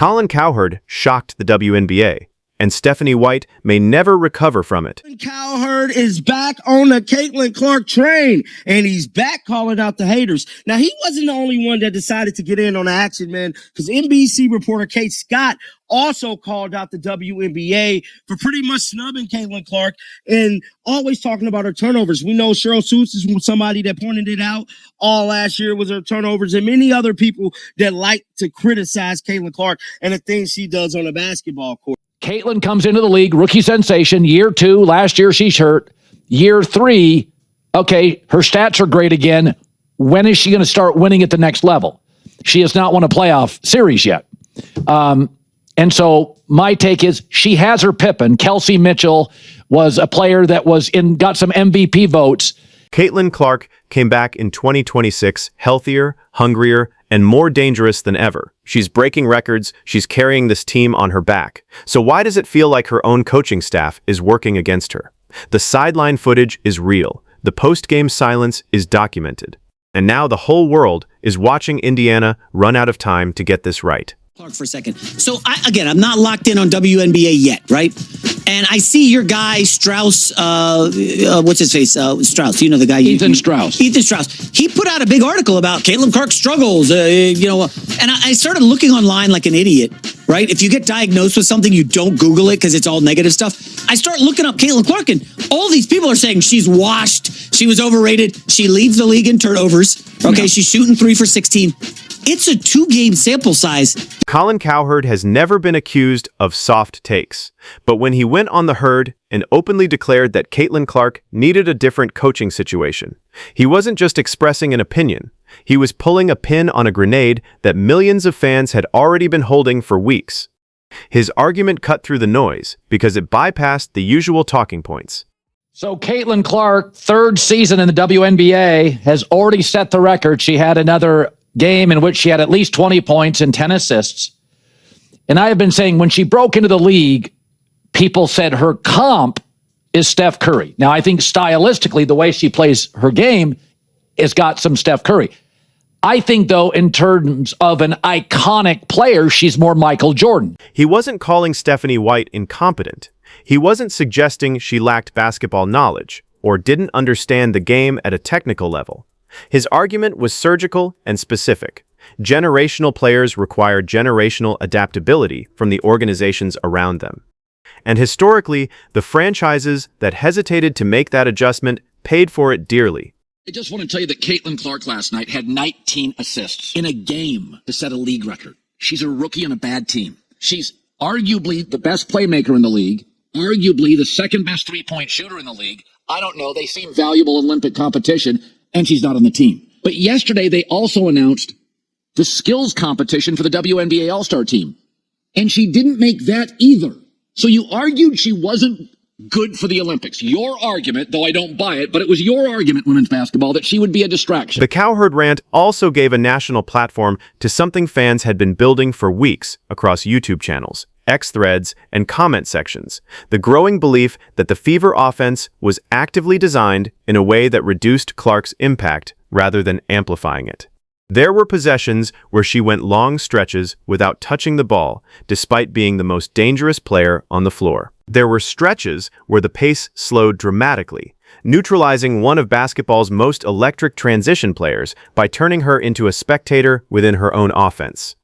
Colin Cowherd shocked the WNBA, and Stephanie White may never recover from it. Colin Cowherd is back on the Caitlin Clark train, and he's back calling out the haters. Now, he wasn't the only one that decided to get in on the action, man, because NBC reporter Kate Scott also called out the WNBA for pretty much snubbing Caitlin Clark and always talking about her turnovers. We know Cheryl Suits is somebody that pointed it out all last year with her turnovers, and many other people that like to criticize Caitlin Clark and the things she does on the basketball court. Caitlin comes into the league, rookie sensation, year 2. Last year she's hurt. Year 3, okay, her stats are great again. When is she going to start winning at the next level? She has not won a playoff series yet. And so my take is she has her Pippin. Kelsey Mitchell was a player that got some MVP votes. Caitlin Clark came back in 2026 healthier, hungrier, and more dangerous than ever. She's breaking records, she's carrying this team on her back. So why does it feel like her own coaching staff is working against her? The sideline footage is real. The post-game silence is documented. And now the whole world is watching Indiana run out of time to get this right. Clark for a second. So, I'm not locked in on WNBA yet, right? And I see your guy, Strauss, what's his face? Strauss, you know the guy. Ethan Strauss. Ethan Strauss. He put out a big article about Caitlin Clark's struggles, and I started looking online like an idiot, right? If you get diagnosed with something, you don't Google it because it's all negative stuff. I start looking up Caitlin Clark, and all these people are saying she's washed, she was overrated, she leads the league in turnovers, okay? She's shooting 3 for 16. It's a 2-game sample size. Colin Cowherd has never been accused of soft takes, but when he went on the herd and openly declared that Caitlin Clark needed a different coaching situation, he wasn't just expressing an opinion, he was pulling a pin on a grenade that millions of fans had already been holding for weeks. His argument cut through the noise because it bypassed the usual talking points. So Caitlin Clark, 3rd season in the WNBA, has already set the record. She had another game in which she had at least 20 points and 10 assists. And I have been saying when she broke into the league, people said her comp is Steph Curry. Now, I think stylistically, the way she plays her game has got some Steph Curry. I think, though, in terms of an iconic player, she's more Michael Jordan. He wasn't calling Stephanie White incompetent. He wasn't suggesting she lacked basketball knowledge or didn't understand the game at a technical level. His argument was surgical and specific. Generational players require generational adaptability from the organizations around them. And historically, the franchises that hesitated to make that adjustment paid for it dearly. I just want to tell you that Caitlin Clark last night had 19 assists in a game to set a league record. She's a rookie on a bad team. She's arguably the best playmaker in the league, arguably the second best three-point shooter in the league. I don't know. They seem valuable Olympic competition. And she's not on the team. But yesterday, they also announced the skills competition for the WNBA All-Star team. And she didn't make that either. So you argued she wasn't good for the Olympics. Your argument, though I don't buy it, but it was your argument, women's basketball, that she would be a distraction. The Cowherd rant also gave a national platform to something fans had been building for weeks across YouTube channels, X threads, and comment sections. The growing belief that the Fever offense was actively designed in a way that reduced Clark's impact rather than amplifying it. There were possessions where she went long stretches without touching the ball, despite being the most dangerous player on the floor. There were stretches where the pace slowed dramatically, neutralizing one of basketball's most electric transition players by turning her into a spectator within her own offense.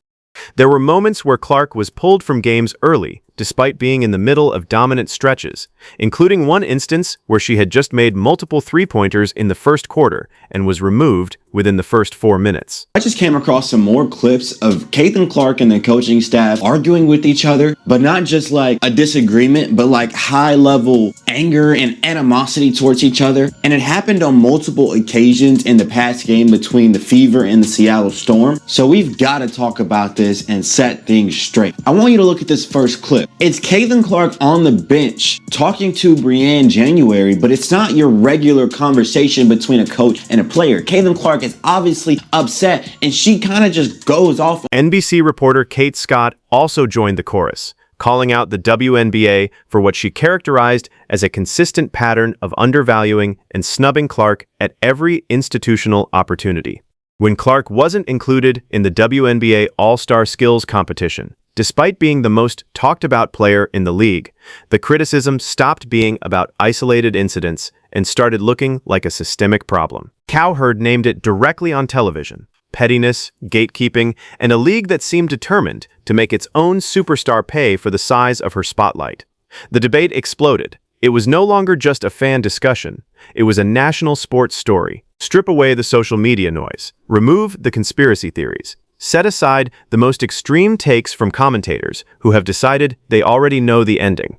There were moments where Clark was pulled from games early, despite being in the middle of dominant stretches, including one instance where she had just made multiple three-pointers in the first quarter and was removed within the first 4 minutes. I just came across some more clips of Caitlin Clark and the coaching staff arguing with each other, but not just like a disagreement, but like high-level anger and animosity towards each other. And it happened on multiple occasions in the past game between the Fever and the Seattle Storm. So we've got to talk about this and set things straight. I want you to look at this first clip. It's Caitlin Clark on the bench talking to Brianne January, but it's not your regular conversation between a coach and a player. Caitlin Clark is obviously upset, and she kind of just goes off. NBC reporter Kate Scott also joined the chorus, calling out the WNBA for what she characterized as a consistent pattern of undervaluing and snubbing Clark at every institutional opportunity. When Clark wasn't included in the WNBA All-Star Skills competition, Despite being the most talked-about player in the league, the criticism stopped being about isolated incidents and started looking like a systemic problem. Cowherd named it directly on television: pettiness, gatekeeping, and a league that seemed determined to make its own superstar pay for the size of her spotlight. The debate exploded. It was no longer just a fan discussion. It was a national sports story. Strip away the social media noise. Remove the conspiracy theories. Set aside the most extreme takes from commentators who have decided they already know the ending.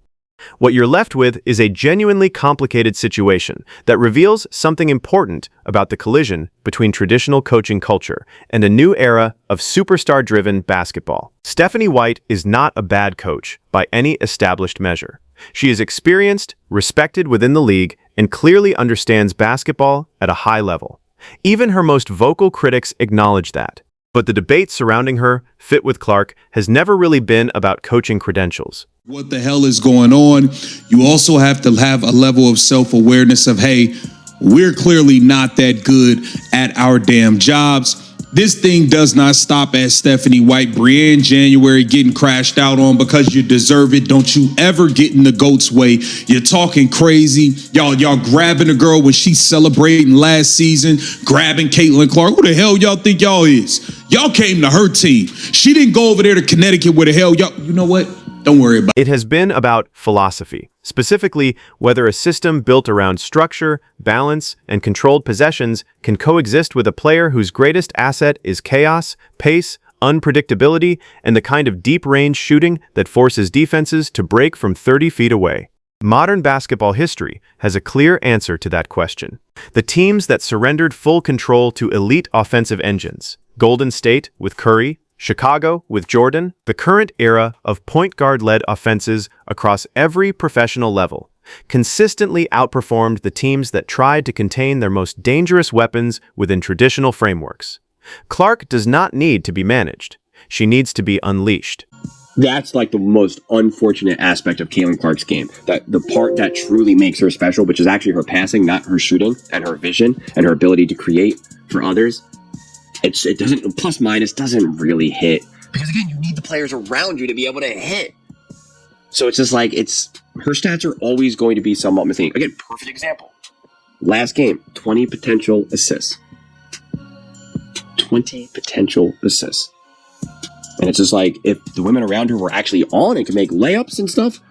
What you're left with is a genuinely complicated situation that reveals something important about the collision between traditional coaching culture and a new era of superstar-driven basketball. Stephanie White is not a bad coach by any established measure. She is experienced, respected within the league, and clearly understands basketball at a high level. Even her most vocal critics acknowledge that. But the debate surrounding her fit with Clark has never really been about coaching credentials. What the hell is going on? You also have to have a level of self-awareness of, hey, we're clearly not that good at our damn jobs. This thing does not stop at Stephanie White, Brianne January getting crashed out on because you deserve it. Don't you ever get in the GOAT's way. You're talking crazy. Y'all grabbing a girl when she's celebrating last season, grabbing Caitlin Clark. Who the hell y'all think y'all is? Y'all came to her team. She didn't go over there to Connecticut where the hell y'all, you know what? Don't worry about it. It has been about philosophy, specifically whether a system built around structure, balance, and controlled possessions can coexist with a player whose greatest asset is chaos, pace, unpredictability, and the kind of deep-range shooting that forces defenses to break from 30 feet away. Modern basketball history has a clear answer to that question. The teams that surrendered full control to elite offensive engines: Golden State with Curry, Chicago with Jordan, the current era of point guard-led offenses across every professional level, consistently outperformed the teams that tried to contain their most dangerous weapons within traditional frameworks. Clark does not need to be managed. She needs to be unleashed. That's like the most unfortunate aspect of Caitlin Clark's game. That the part that truly makes her special, which is actually her passing, not her shooting, and her vision and her ability to create for others. It doesn't, plus minus doesn't really hit. Because again, you need the players around you to be able to hit. So it's just like, her stats are always going to be somewhat misleading. Again, perfect example. Last game, 20 potential assists. 20 potential assists. And it's just like, if the women around her were actually on and could make layups and stuff,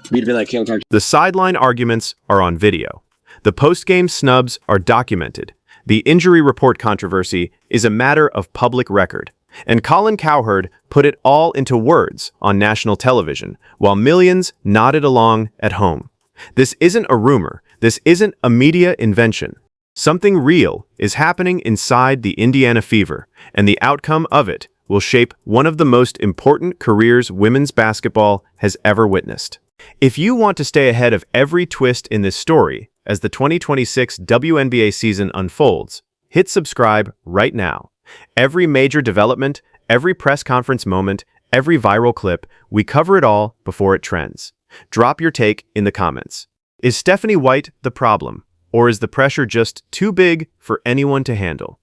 we'd have been like Caitlin Clark. The sideline arguments are on video. The post-game snubs are documented. The injury report controversy is a matter of public record. And Colin Cowherd put it all into words on national television, while millions nodded along at home. This isn't a rumor. This isn't a media invention. Something real is happening inside the Indiana Fever, and the outcome of it will shape one of the most important careers women's basketball has ever witnessed. If you want to stay ahead of every twist in this story as the 2026 WNBA season unfolds, hit subscribe right now. Every major development, every press conference moment, every viral clip, we cover it all before it trends. Drop your take in the comments. Is Stephanie White the problem, or is the pressure just too big for anyone to handle?